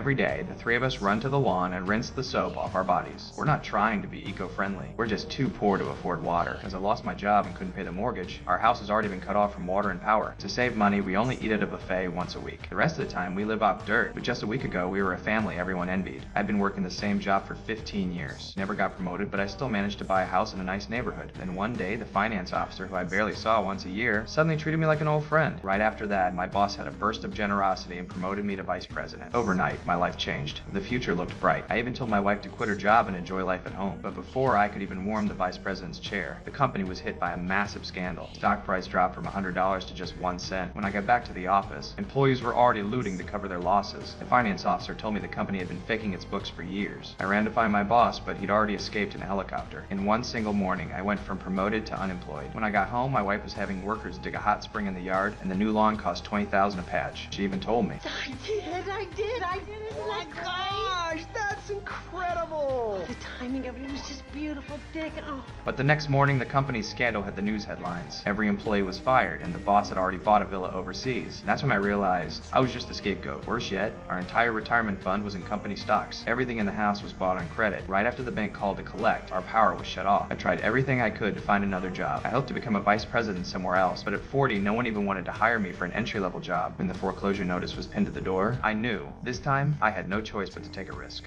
Every day, the three of us run to the lawn and rinse the soap off our bodies. We're not trying to be eco-friendly. We're just too poor to afford water. As I lost my job and couldn't pay the mortgage, our house has already been cut off from water and power. To save money, we only eat at a buffet once a week. The rest of the time, we live off dirt. But just a week ago, we were a family everyone envied. I've been working the same job for 15 years. Never got promoted, but I still managed to buy a house in a nice neighborhood. Then one day, the finance officer, who I barely saw once a year, suddenly treated me like an old friend. Right after that, my boss had a burst of generosity and promoted me to vice president. Overnight, my life changed. The future looked bright. I even told my wife to quit her job and enjoy life at home. But before I could even warm the vice president's chair, the company was hit by a massive scandal. Stock price dropped from $100 to just 1 cent. When I got back to the office, employees were already looting to cover their losses. The finance officer told me the company had been faking its books for years. I ran to find my boss, but he'd already escaped in a helicopter. In one single morning, I went from promoted to unemployed. When I got home, my wife was having workers dig a hot spring in the yard, and the new lawn cost $20,000 a patch. She even told me. I did. Oh my gosh, that's incredible! The timing of it was just beautiful, Dick. Oh. But the next morning, the company's scandal hit the news headlines. Every employee was fired, and the boss had already bought a villa overseas. And that's when I realized I was just a scapegoat. Worse yet, our entire retirement fund was in company stocks. Everything in the house was bought on credit. Right after the bank called to collect, our power was shut off. I tried everything I could to find another job. I hoped to become a vice president somewhere else, but at 40, no one even wanted to hire me for an entry-level job. When the foreclosure notice was pinned to the door, I knew this time I had no choice but to take a risk.